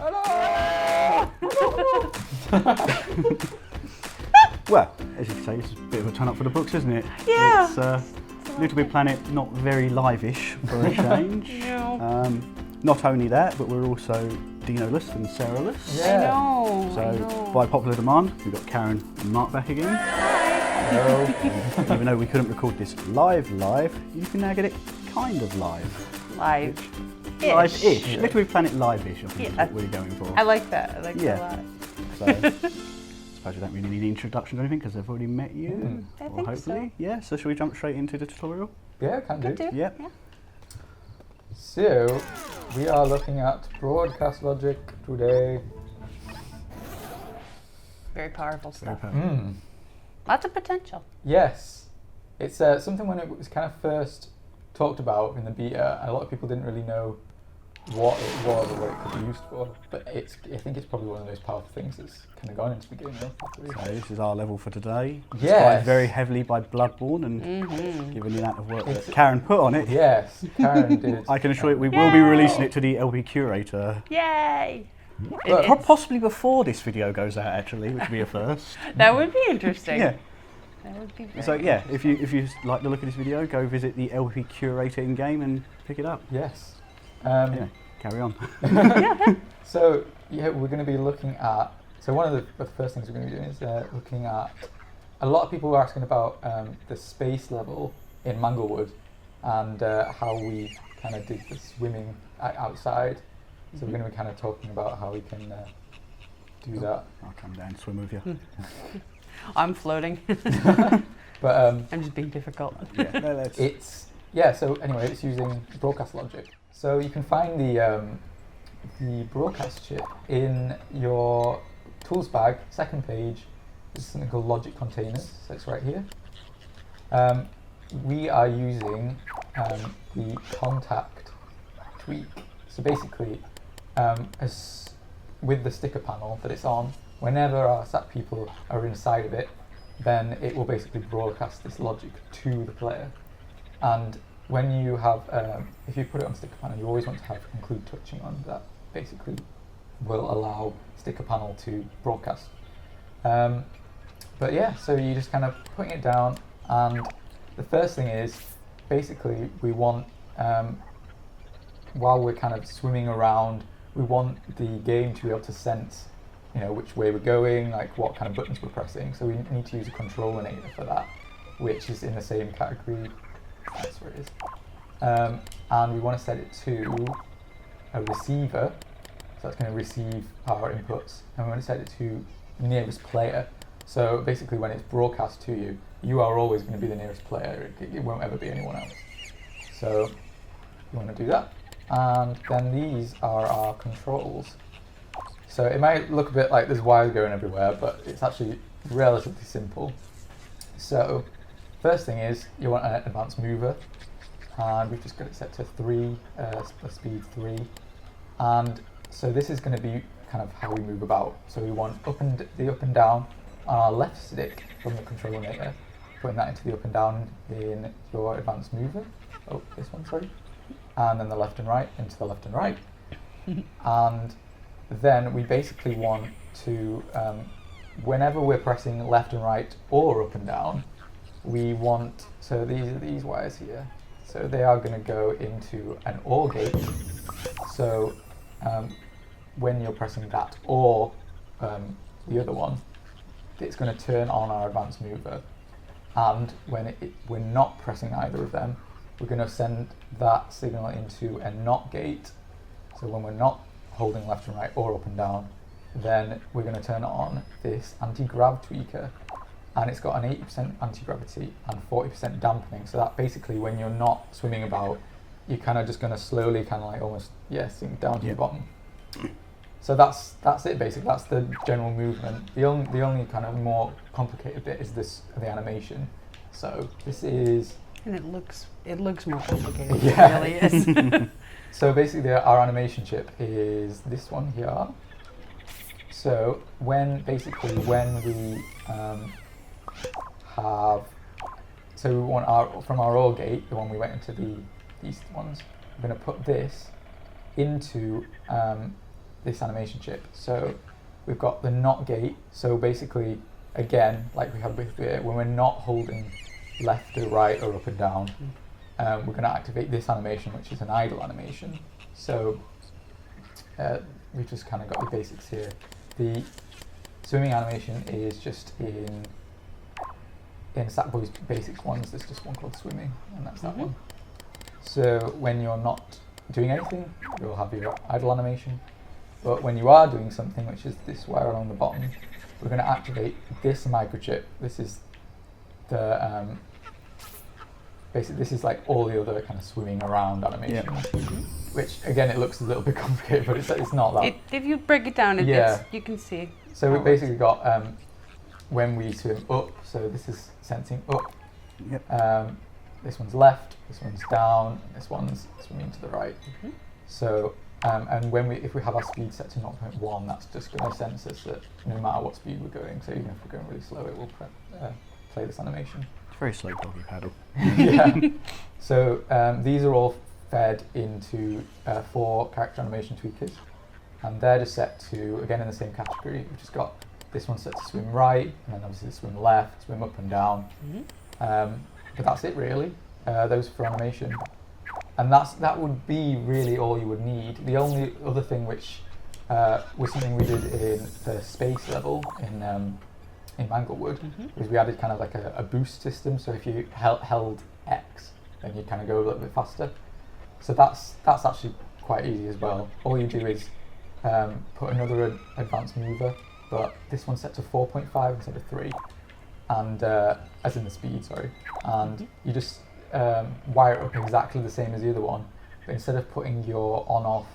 Well, as you can say, it's a bit of a turn up for the books, isn't it? Yeah. It's LittleBigPlanet, not very live-ish for a change. No. Not only that, but we're also Dino-less and Sarah-less. Yeah. I know. So, by popular demand, we've got Karen and Mark back again. Hello. Even though we couldn't record this live, you can now get it kind of live. Live-ish. Live-ish. LittleBigPlanet live-ish, I think is what we're going for. I like that. I like that a lot. So, I suppose you don't really need an introduction or anything because they've already met you. I think hopefully. so. Yeah, so shall we jump straight into the tutorial? Yeah, can do. Yeah. So, we are looking at broadcast logic today. Very powerful stuff. Lots of potential. Yes. It's something when it was kind of first talked about in the beta, a lot of people didn't really know what it was or what it could be used for. But I think it's probably one of those powerful things that's kind of gone into the game. So this is our level for today. Yes. Inspired very heavily by Bloodborne and given the amount of work that Karen put on it. Yes, Karen did. I can assure you we will be releasing it to the LB Curator. Yay! Possibly before this video goes out, actually, which would be a first. That would be interesting. Yeah. That would be very So yeah, if you like the look of this video, go visit the LB Curator in game and pick it up. Yes. Yeah, carry on. So yeah, we're going to be looking at. So one of the first things we're going to be doing is looking at. A lot of people were asking about the space level in Manglewood and how we kind of did the swimming outside. So we're going to be kind of talking about how we can do that. I'll come down and swim with you. I'm floating. But I'm just being difficult. Yeah, no, So anyway, it's using broadcast logic. So you can find the broadcast chip in your tools bag, second page. There's something called logic containers. So it's right here. We are using the contact tweak. So basically, as with the sticker panel that it's on, whenever our SAP people are inside of it, then it will basically broadcast this logic to the player. And when you have, if you put it on sticker panel, you always want to have include touching on. That basically will allow sticker panel to broadcast. But yeah, so you just kind of putting it down, and the first thing is basically we want, while we're kind of swimming around, we want the game to be able to sense, which way we're going, like what kind of buttons we're pressing. So we need to use a controlinator for that, which is in the same category. That's where it is. And we want to set it to a receiver, so that's going to receive our inputs, and we want to set it to nearest player. So basically when it's broadcast to you, you are always going to be the nearest player. It won't ever be anyone else. So you want to do that. And then these are our controls. So it might look a bit like there's wires going everywhere, but it's actually relatively simple. So first thing is you want an advanced mover, and we've just got it set to 3, speed 3. And so this is going to be kind of how we move about. So we want the up and down on our left stick from the controlinator, putting that into the up and down in your advanced mover. Oh, this one, sorry. And then the left and right into the left and right. And then we basically want to, whenever we're pressing left and right or up and down, we want, so these are these wires here. So they are going to go into an OR gate. So when you're pressing that or the other one, it's going to turn on our advanced mover. And when we're not pressing either of them, we're going to send that signal into a NOT gate. So when we're not holding left and right or up and down, then we're going to turn on this anti-grav tweaker. And it's got an 80% anti-gravity and 40% dampening. So that basically when you're not swimming about, you're kind of just going to slowly kind of like almost, sink down to the bottom. So that's it basically, that's the general movement. The only kind of more complicated bit is the animation. So this is... And it looks more complicated than it really is. So basically our animation chip is this one here. So when we so we want from our OR gate, the one we went into these ones, we're going to put this into this animation chip. So we've got the not gate. So basically, again, like we had with when we're not holding left or right or up and down, we're going to activate this animation, which is an idle animation. So we've just kind of got the basics here. The swimming animation is just in Sackboy's basic ones. There's just one called swimming, and that's that one. So when you're not doing anything, you'll have your idle animation. But when you are doing something, which is this wire along the bottom, we're going to activate this microchip. This is the basically this is like all the other kind of swimming around animation, which again it looks a little bit complicated, but it's not that. If you break it down, you can see. So we've basically got when we swim up. So this is sensing up. Yep. This one's left. This one's down. And this one's swimming to the right. So and if we have our speed set to 0.1, that's just going to sense us that no matter what speed we're going. So even if we're going really slow, it will play this animation. It's very slow doggy paddle. Yeah. So these are all fed into 4 character animation tweakers, and they're just set to, again in the same category. We've just got this one set to swim right, and then obviously swim left, swim up and down. But that's it really. Those for animation, and that would be really all you would need. The only other thing which was something we did in the space level in Manglewood is we added kind of like a boost system. So if you held X, then you'd kind of go a little bit faster. So that's actually quite easy as well. All you do is put another advanced mover, but this one's set to 4.5 instead of 3, and as in the speed, sorry. And you just wire it up exactly the same as the other one, but instead of putting your on-off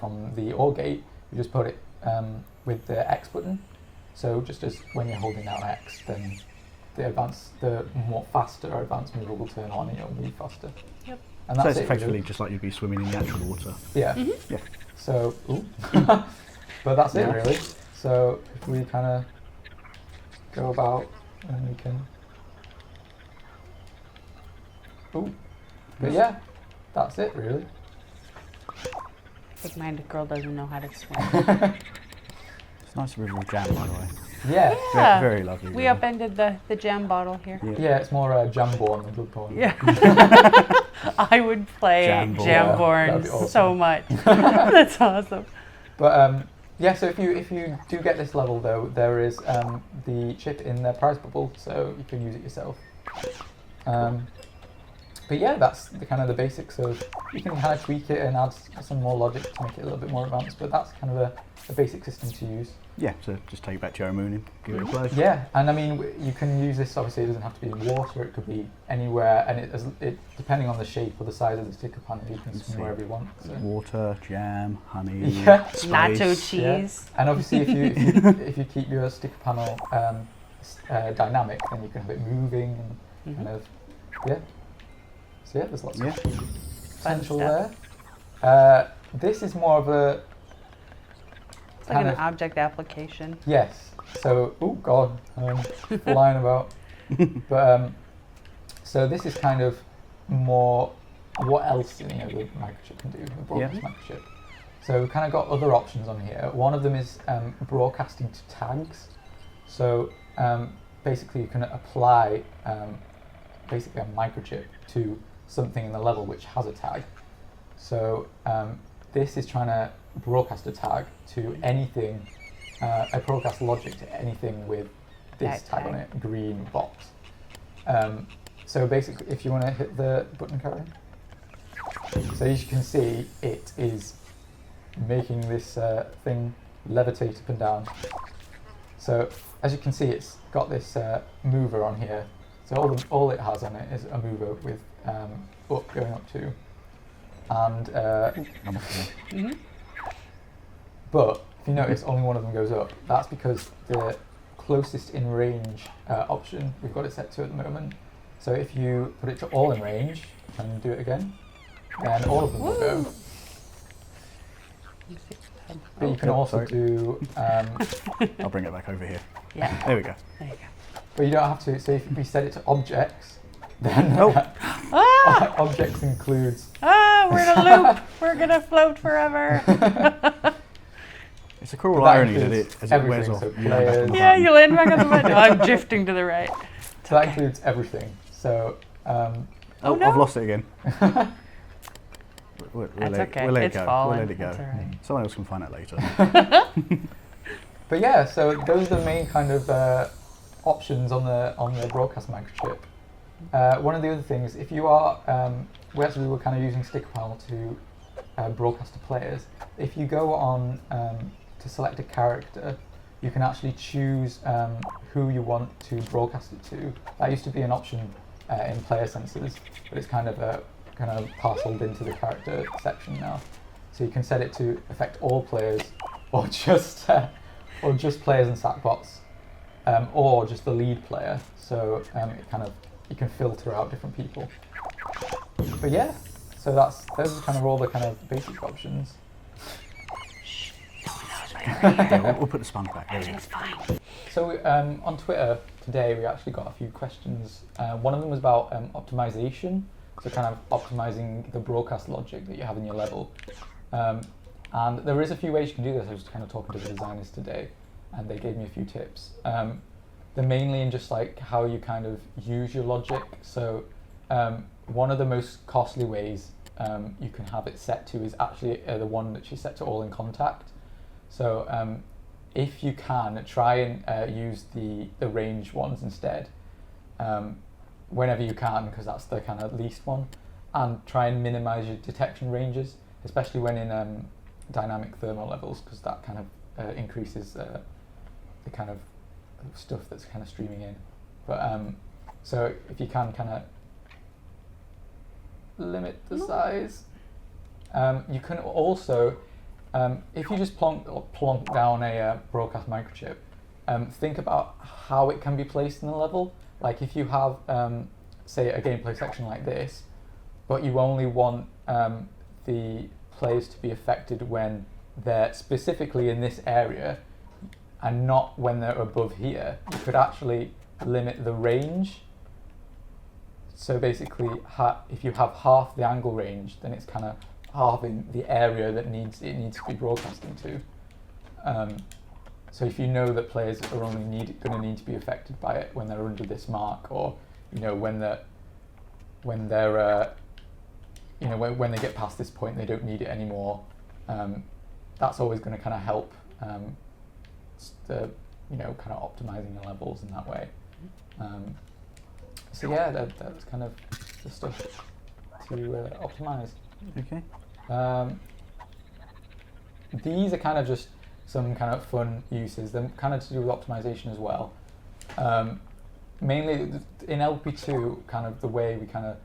from the OR gate, you just put it with the X button. So just as when you're holding down X, then the more faster advanced mover will turn on and you'll move faster. Yep. And So that's it's it, effectively really. just like you'd be swimming in the actual water. Yeah. Yeah. So, but that's it really. So if we kind of go about, and we can. But yeah, that's it really. Big-minded girl doesn't know how to swim. It's a nice river of jam, by the way. Yeah. Yeah. Very lovely. We river. upended the jam bottle here. Yeah, it's more Jamborne than Bloodborne. Yeah. I would play Jamborne. Jamborne That'd be awesome. so much. That's awesome. But yeah, so if you do get this level though, there is the chip in the prize bubble, so you can use it yourself. But yeah, that's the kind of the basics of. You can kind of tweak it and add some more logic to make it a little bit more advanced, but that's kind of a basic system to use. Yeah, so just take it back to your moon and give it a play. Yeah, and I mean you can use this. Obviously, it doesn't have to be in water; it could be anywhere, and it depending on the shape or the size of the sticker panel, you can swim wherever you want. So. Water, jam, honey, Yeah. spice. Nacho cheese. Yeah. And obviously, if you keep your sticker panel dynamic, then you can have it moving and kind of So yeah, there's lots of potential there. This is more of a It's like an object application. Yes. So, oh god, flying about. But so this is kind of more what else the microchip can do, the broadcast microchip. So we've kind of got other options on here. One of them is broadcasting to tags. So basically you can apply basically a microchip to something in the level which has a tag. So this is trying to broadcast a tag to anything, a broadcast logic to anything with this tag on it, green box. So basically, if you want to hit the button, Karen. So as you can see, it is making this thing levitate up and down. So as you can see, it's got this mover on here. So all it has on it is a mover with up going up to, and but if you notice, only one of them goes up. That's because the closest in range option we've got it set to at the moment. So if you put it to all in range and do it again, then all of them will go. But you can also do. I'll bring it back over here. Yeah. There we go. There you go. But you don't have to. So if we set it to objects, then objects includes. We're in a loop. We're gonna float forever. It's a cruel But that irony that includes as it wears everything, off, so you land back on the Yeah, button. you land back on the button. I'm drifting to the right. So that includes everything. So Oh, no. I've lost it again. We'll That's okay. We'll let It's it go. falling. We'll let it go. That's all right. Someone else can find it later. But yeah, so those are the main kind of options on the broadcast microchip. One of the other things, if you are, we were kind of using sticker panel to broadcast to players. If you go on to select a character, you can actually choose who you want to broadcast it to. That used to be an option in player sensors, but it's kind of parceled into the character section now. So you can set it to affect all players, or just players and sackbots, or just the lead player. So you can filter out different people. But yeah, so those are kind of all the kind of basic options. Yeah, we'll put the sponge back. There we go. It's fine. So on Twitter today, we actually got a few questions. One of them was about optimization, so kind of optimizing the broadcast logic that you have in your level. And there is a few ways you can do this. I was kind of talking to the designers today, and they gave me a few tips. They're mainly in just like how you kind of use your logic. So one of the most costly ways you can have it set to is actually the one that you set to all in contact. So if you can, try and use the range ones instead, whenever you can, because that's the kind of least one, and try and minimize your detection ranges, especially when in dynamic thermal levels, because that kind of increases the kind of stuff that's kind of streaming in. But so if you can kind of limit the size, you can also, if you just plonk down a broadcast microchip, think about how it can be placed in the level. Like if you have, say, a gameplay section like this, but you only want the players to be affected when they're specifically in this area and not when they're above here, you could actually limit the range. So basically, if you have half the angle range, then it's kind of halving the area that it needs to be broadcasting to. So if you know that players are only going to need to be affected by it when they're under this mark, or when they get past this point, they don't need it anymore. That's always going to kind of help kind of optimizing the levels in that way. So yeah, that's kind of the stuff to optimize. Okay. These are kind of just some kind of fun uses. They're kind of to do with optimization as well. Mainly in LBP2, kind of the way we kind of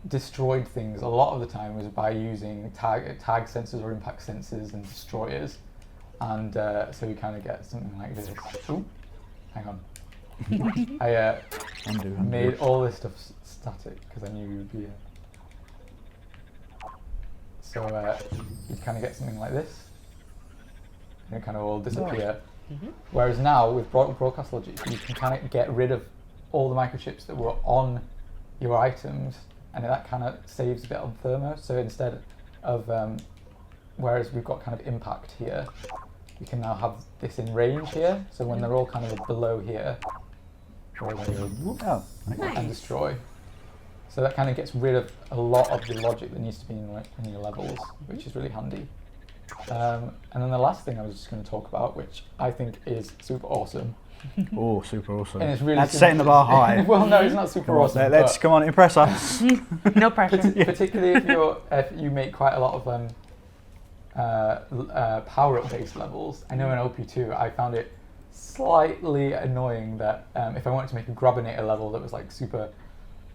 destroyed things a lot of the time was by using tag sensors or impact sensors and destroyers. And so we kind of get something like this. Ooh, hang on. I made all this stuff static because I knew you would be here. So you kind of get something like this, and it kind of all disappear. Mm-hmm. Whereas now with broadcast logic, you can kind of get rid of all the microchips that were on your items, and that kind of saves a bit on thermo. So instead of, whereas we've got kind of impact here, we can now have this in range here. So when they're all kind of below here, and destroy. So that kind of gets rid of a lot of the logic that needs to be in your levels, which is really handy. And then the last thing I was just going to talk about, which I think is super awesome. Oh, super awesome. And it's really That's setting the bar high. Well, no, it's not super awesome. Let's come on, impress us. No pressure. Particularly if you make quite a lot of power-up based levels. I know in OP2 I found it slightly annoying that if I wanted to make a Grabinator level that was like super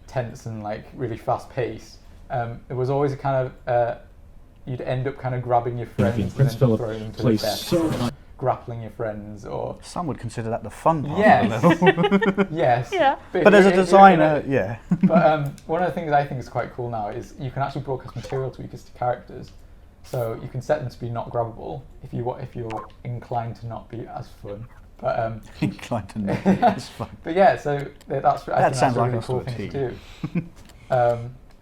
tense and like really fast paced, it was always a kind of you'd end up kind of grabbing your friends and then throwing them to the death, grappling your friends, or some would consider that the fun part yes, of the level. yes, Yeah. But as a designer, yeah. But one of the things I think is quite cool now is you can actually broadcast material tweakers to characters. So you can set them to be not grabbable if you're inclined to not be as fun. But Inclined to not. It's fun. but yeah, so I think sounds that's a like really us cool to a thing to do.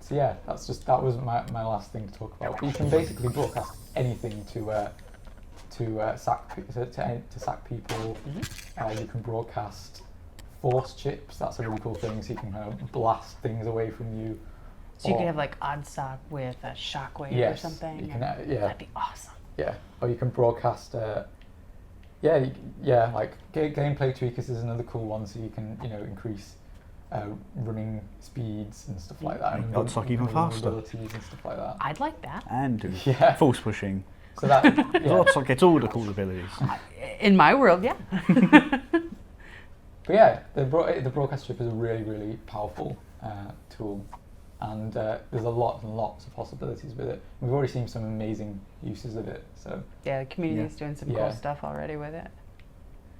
So yeah, that was my last thing to talk about. But you can basically broadcast anything to to sack people. You can broadcast force chips. That's a really cool thing. So you can kind of blast things away from you. So you could have like oddsock with a shockwave or something. You can, That'd be awesome. Yeah, or you can broadcast. Like gameplay tweakers is another cool one. So you can increase running speeds and stuff like that. Make oddsock even faster. And stuff like that. I'd like that. And do force pushing. So that oddsock gets all the cool abilities. In my world, yeah. But yeah, the broadcast chip is a really, really powerful tool, and there's a lot and lots of possibilities with it. We've already seen some amazing uses of it. So yeah, the community is doing some cool stuff already with it.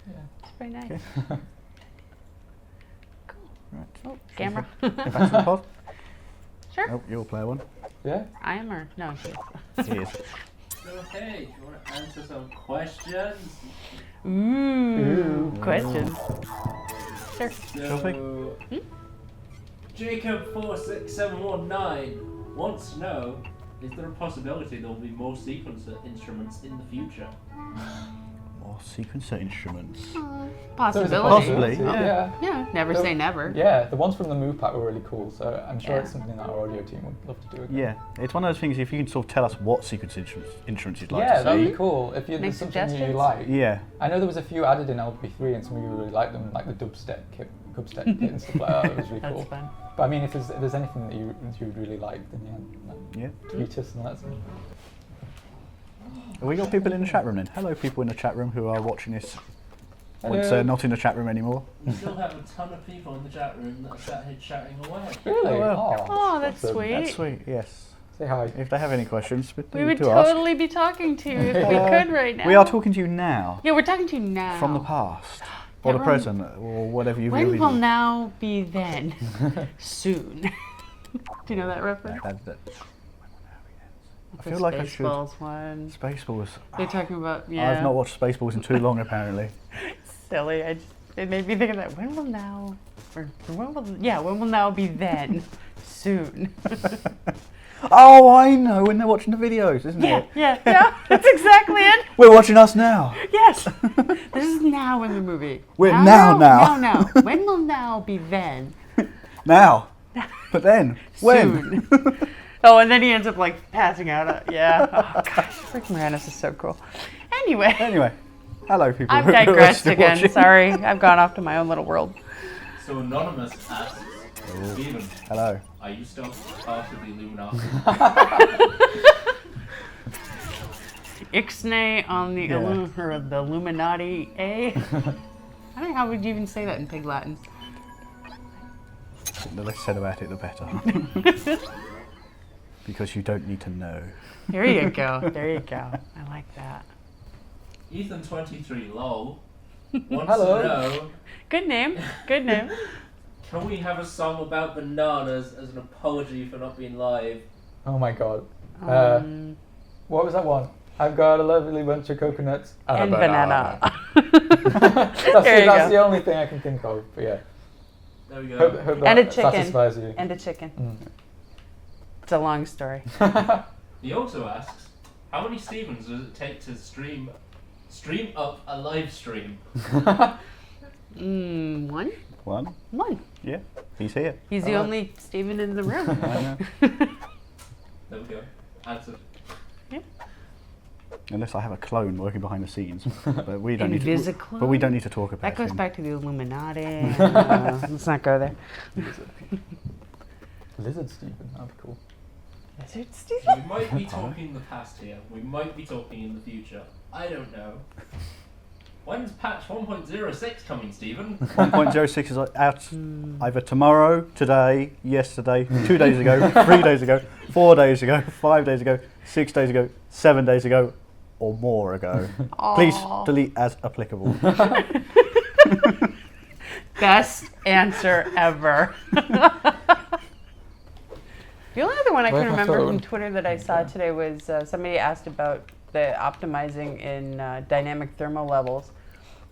Yeah, it's very nice. Okay. Cool. Right. Oh, camera. Back to the pod. Sure. Oh, you'll play one. Yeah. I am or no? He is. Okay, do you want to answer some questions? Ooh, questions. Sure. So, Jacob46719 wants to know, is there a possibility there will be more sequencer instruments in the future? More sequencer instruments. Possibility. Possibly, yeah. Yeah, never say never. Yeah, the ones from the Move Pack were really cool, so I'm sure it's something that our audio team would love to do again. Yeah, it's one of those things, if you can sort of tell us what sequence instruments you'd like to Yeah, see. that'd be cool. If Make there's something you suggestions? like. Yeah. I know there was a few added in LBP3 and some of you really liked them, like the dubstep kit and stuff like that. It was really That's cool. fun. But I mean, if there's anything that you would really like, then tweet us and let us know. Have we got people in the chat room then? Hello, people in the chat room who are watching this once Hello. they're not in the chat room anymore. We still have a ton of people in the chat room that are sat here chatting away. Really? Oh, wow. Oh, that's awesome. sweet. That's sweet, yes. Say hi. If they have any questions, We would do ask. totally be talking to you if we could right now. We are talking to you now. Yeah, we're talking to you now. From the past. Or the Everyone- present, or whatever you've When really will now be then? Soon. Do you know that reference? I The feel like I should. Spaceballs one. Spaceballs. They're talking about, I've not watched Spaceballs in too long, apparently. Silly. It made me think of that. When will now be then? Soon. Oh, I know, when they're watching the videos, isn't it? Yeah, that's exactly it. We're watching us now. Yes. This is now in the movie. We're now. now. When will now be then? Now. But then, when? Soon. Oh, and then he ends up like passing out. Yeah. Oh gosh, Rick Moranis is so cool. Anyway, hello, people. I've who are digressed still again. watching. Sorry, I've gone off to my own little world. So Anonymous asks, Stephen, Hello. are you still part of the Illuminati? Ixnay on the Yeah. the Illuminati, eh? I don't know how would you even say that in Pig Latin. The less said about it, the better. Because you don't need to know. There you go. There you go. I like that. Ethan23 lol wants Hello. to know, Good name. Good name. can we have a song about bananas as an apology for not being live? Oh my god. What was that one? I've got a lovely bunch of coconuts And banana. That's the only thing I can think of. But yeah. There we go. Hope And a that chicken. satisfies you. And a chicken. Mm. It's a long story. He also asks, how many Stevens does it take to stream up a live stream? One? One? One. Yeah, he's here. He's the only Steven in the room. I know. There we go. Answered. Unless I have a clone working behind the scenes, but we don't need to. Invisiclone? But we don't need to talk about That goes him. back to the Illuminati. Let's not go there. Lizard Stephen, that'd be cool. Lizard We Steven? might be talking the past here. We might be talking in the future. I don't know. When's patch 1.06 coming, Stephen? 1.06 is out either tomorrow, today, yesterday, 2 days ago, 3 days ago, 4 days ago, 5 days ago, 6 days ago, 7 days ago, or more ago. Please delete as applicable. Best answer ever. The only other one I can Where's my remember phone? from Twitter that I saw today was somebody asked about the optimizing in dynamic thermal levels.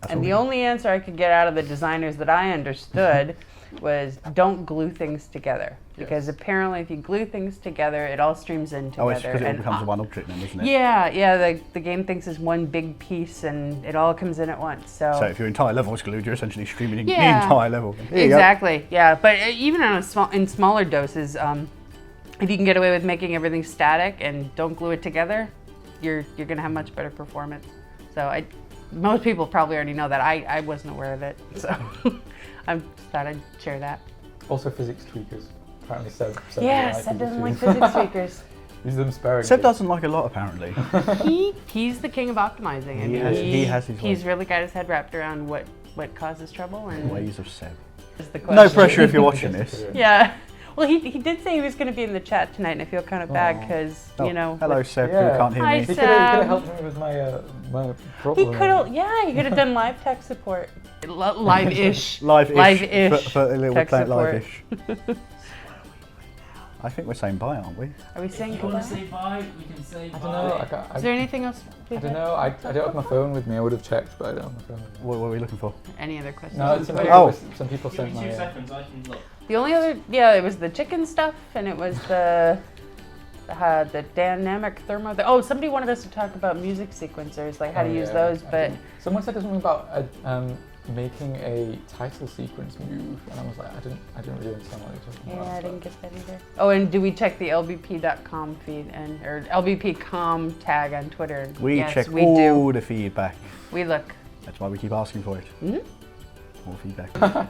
And the only answer I could get out of the designers that I understood was don't glue things together. Because apparently if you glue things together, it all streams in together. Oh, it's because it all becomes one object then, isn't it? Yeah, the game thinks it's one big piece and it all comes in at once. So if your entire level is glued, you're essentially streaming the Yeah. entire level. Here you go. exactly, yeah. But even on in smaller doses, if you can get away with making everything static and don't glue it together, you're going to have much better performance. So most people probably already know that. I wasn't aware of it, so I thought I'd share that. Also, physics tweakers. Apparently, Seb Seb doesn't like physics speakers. Use them sparingly. Seb doesn't like a lot, apparently. He's the king of optimizing. I mean, He has his he's ways. really got his head wrapped around what causes trouble and Ways of Seb. is the No question. pressure if you're watching this. Yeah. Well, he did say he was going to be in the chat tonight, and I feel kind of bad because Oh, you know. hello, Seb, Yeah. who can't hear Hi, me. He Seb. could have helped me with my He problem. could have done live tech support, live-ish, Live-ish. Live-ish For a little tech planet support. live-ish. I think we're saying bye, aren't we? Are we saying If you want goodbye? to say bye, we can say bye. I don't know. Is there anything else? I don't know. I don't have my phone with me. I would have checked, but I don't have my phone with me. What are we looking for? Any other questions? No, on some Twitter? people, Oh. some people Give sent me 2 my. seconds, I can look. The only other, it was the chicken stuff, and it was the dynamic thermo. Somebody wanted us to talk about music sequencers, like how to use those, but Someone said something about making a title sequence move, and I was like, I didn't really understand what they were talking about. I didn't get that either. Oh, and do we check the LBP.com feed or LBP.com tag on Twitter? We Yes, check we all do. the feedback. We look. That's why we keep asking for it. Mhm. More feedback.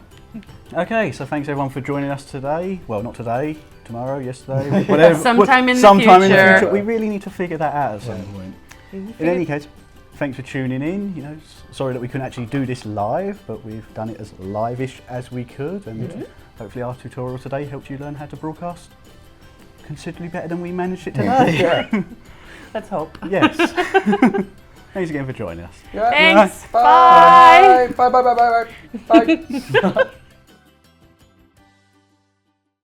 Okay, so thanks everyone for joining us today. Well, not today, tomorrow, yesterday, whatever. Sometime in the sometime in the future. future. We really need to figure that out at some point. In any case, thanks for tuning in. You know, sorry that we couldn't actually do this live, but we've done it as live-ish as we could, and hopefully our tutorial today helped you learn how to broadcast considerably better than we managed it today. Yeah. Let's hope. Yes. Thanks again for joining us. Yeah. Thanks. Bye. Bye. Bye. Bye. Bye. Bye. Bye.